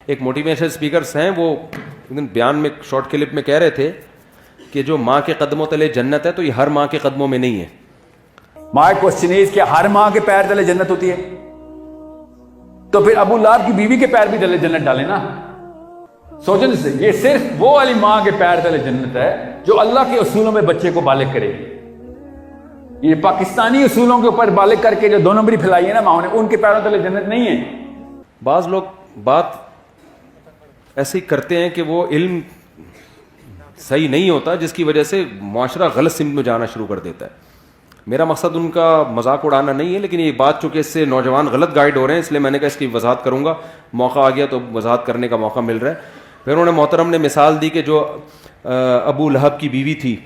ایک motivational speakers ہیں, وہ بیان میں شارٹ کلپ میں کہہ رہے تھے کہ جو ماں کے قدموں تلے جنت ہے تو یہ ہر ماں کے قدموں میں نہیں ہے. مائی کوشچن از کیا ہر ماں کے پیر تلے جنت ہوتی ہے؟ تو پھر ابو لہب کی بیوی کے پیر بھی تلے جنت ڈالے نا. سوچنے سے یہ صرف وہ والی ماں کے پیر تلے جنت ہے جو اللہ کے اصولوں میں بچے کو بالغ کرے گی. یہ پاکستانی اصولوں کے اوپر بالغ کر کے جو 2 نمبری پھیلائی ہے نا ماں نے, ان کے پیروں تلے جنت نہیں ہے. بعض لوگ بات ایسے ہی کرتے ہیں کہ وہ علم صحیح نہیں ہوتا, جس کی وجہ سے معاشرہ غلط سمت میں جانا شروع کر دیتا ہے. میرا مقصد ان کا مذاق اڑانا نہیں ہے, لیکن یہ بات چونکہ اس سے نوجوان غلط گائیڈ ہو رہے ہیں, اس لیے میں نے کہا اس کی وضاحت کروں گا. موقع آ گیا تو وضاحت کرنے کا موقع مل رہا ہے. پھر انہوں نے محترم نے مثال دی کہ جو ابو لہب کی بیوی تھی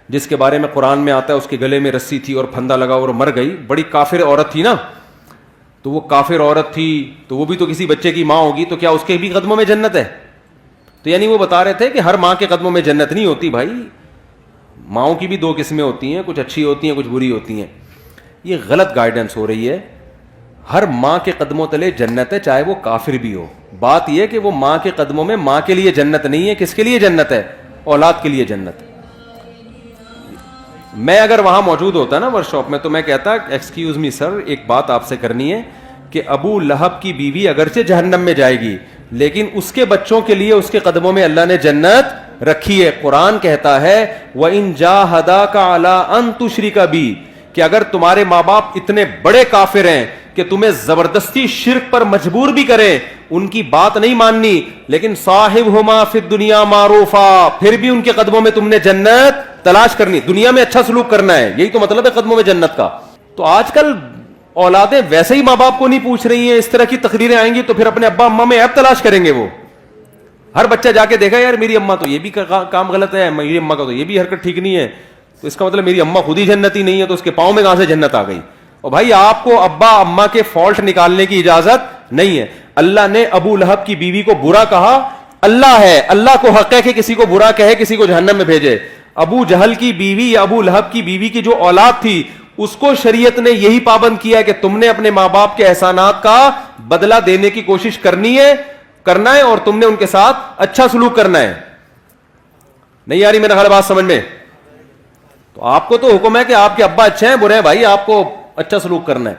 جس کے بارے میں قرآن میں آتا ہے اس کے گلے میں رسی تھی اور پھندا لگا اور مر گئی, بڑی کافر عورت تھی نا. تو وہ کافر عورت تھی تو وہ بھی تو کسی بچے کی ماں ہوگی, تو کیا اس کے بھی قدموں میں جنت ہے؟ تو یعنی وہ بتا رہے تھے کہ ہر ماں کے قدموں میں جنت نہیں ہوتی بھائی, ماؤں کی بھی 2 قسمیں ہوتی ہیں, کچھ اچھی ہوتی ہیں کچھ بری ہوتی ہیں. یہ غلط گائیڈنس ہو رہی ہے. ہر ماں کے قدموں تلے جنت ہے چاہے وہ کافر بھی ہو. بات یہ کہ وہ ماں کے قدموں میں ماں کے لیے جنت نہیں ہے. کس کے لیے جنت ہے؟ اولاد کے لیے جنت ہے. میں اگر وہاں موجود ہوتا نا ورک شاپ میں تو میں کہتا ایکسکیوز می سر, ایک بات آپ سے کرنی ہے کہ ابو لہب کی بیوی اگرچہ جہنم میں جائے گی لیکن اس کے بچوں کے لیے اس کے قدموں میں اللہ نے جنت رکھی ہے. قرآن کہتا ہے وَإِن جَاهَدَاكَ عَلَىٰ أَن تُشْرِكَ بِي, کہ اگر تمہارے ماں باپ اتنے بڑے کافر ہیں کہ تمہیں زبردستی شرک پر مجبور بھی کریں, ان کی بات نہیں ماننی, لیکن صاحبہما فی الدنیا معروفا, پھر بھی ان کے قدموں میں تم نے جنت تلاش کرنی, دنیا میں اچھا سلوک کرنا ہے. یہی تو مطلب ہے قدموں میں جنت کا. تو آج کل اولادیں ویسے ہی ماں باپ کو نہیں پوچھ رہی ہیں, اس طرح کی تقریریں آئیں گی تو پھر اپنے ابا اماں میں عیب تلاش کریں گے. وہ ہر بچہ جا کے دیکھا یار میری اماں تو یہ بھی کام غلط ہے, میری اماں کا تو یہ بھی حرکت ٹھیک نہیں ہے, تو اس کا مطلب میری اماں خود ہی جنتی نہیں ہے, تو اس کے پاؤں میں کہاں سے جنت آ گئی؟ اور بھائی آپ کو ابا اماں کے فالٹ نکالنے کی اجازت نہیں ہے. اللہ نے ابو لہب کی بیوی کو برا کہا, اللہ ہے, اللہ کو حق ہے کہ کسی کو برا کہے کسی کو جہنم میں بھیجے. ابو جہل کی بیوی یا ابو لہب کی بیوی کی جو اولاد تھی اس کو شریعت نے یہی پابند کیا کہ تم نے اپنے ماں باپ کے احسانات کا بدلہ دینے کی کوشش کرنا ہے اور تم نے ان کے ساتھ اچھا سلوک کرنا ہے. نہیں آ رہی میرا خیال بات سمجھ میں؟ تو آپ کو تو حکم ہے کہ آپ کے ابا اچھے ہیں برے ہیں, بھائی آپ کو اچھا سلوک کرنا ہے.